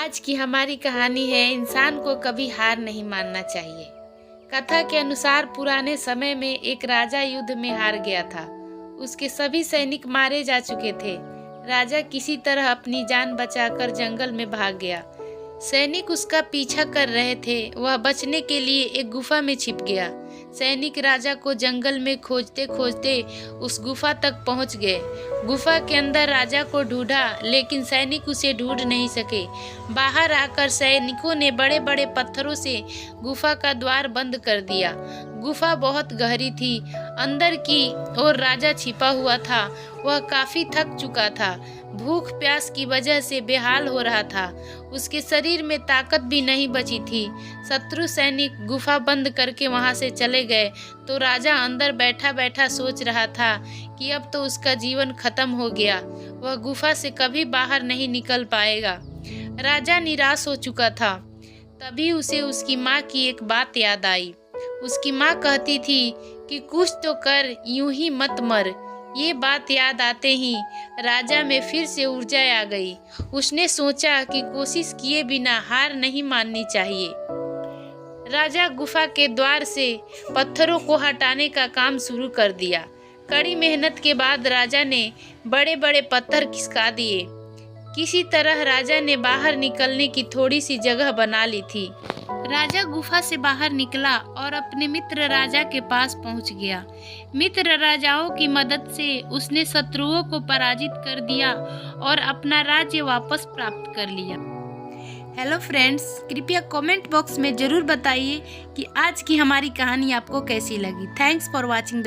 आज की हमारी कहानी है इंसान को कभी हार नहीं मानना चाहिए। कथा के अनुसार पुराने समय में एक राजा युद्ध में हार गया था। उसके सभी सैनिक मारे जा चुके थे। राजा किसी तरह अपनी जान बचाकर जंगल में भाग गया। सैनिक उसका पीछा कर रहे थे। वह बचने के लिए एक गुफा में छिप गया। सैनिक राजा को जंगल में खोजते खोजते उस गुफा तक पहुंच गए। गुफा के अंदर राजा को ढूंढा, लेकिन सैनिक उसे ढूंढ नहीं सके। बाहर आकर सैनिकों ने बड़े बड़े पत्थरों से गुफा का द्वार बंद कर दिया। गुफा बहुत गहरी थी। अंदर की ओर राजा छिपा हुआ था। वह काफी थक चुका था। भूख प्यास की वजह से बेहाल हो रहा था। उसके शरीर में ताकत भी नहीं बची थी। शत्रु सैनिक गुफा बंद करके वहां से चले गए तो राजा अंदर बैठा बैठा सोच रहा था कि अब तो उसका जीवन खत्म हो गया। वह गुफा से कभी बाहर नहीं निकल पाएगा। राजा निराश हो चुका था। तभी उसे उसकी माँ की एक बात याद आई। उसकी माँ कहती थी कि कुछ तो कर, यूं ही मत मर। ये बात याद आते ही राजा में फिर से ऊर्जा आ गई। उसने सोचा कि कोशिश किए बिना हार नहीं माननी चाहिए। राजा गुफा के द्वार से पत्थरों को हटाने का काम शुरू कर दिया। कड़ी मेहनत के बाद राजा ने बड़े बड़े पत्थर खिसका दिए। किसी तरह राजा ने बाहर निकलने की थोड़ी सी जगह बना ली थी। राजा गुफा से बाहर निकला और अपने मित्र राजा के पास पहुंच गया। मित्र राजाओं की मदद से उसने शत्रुओं को पराजित कर दिया और अपना राज्य वापस प्राप्त कर लिया। हेलो फ्रेंड्स, कृपया कमेंट बॉक्स में ज़रूर बताइए कि आज की हमारी कहानी आपको कैसी लगी। Thanks for watching the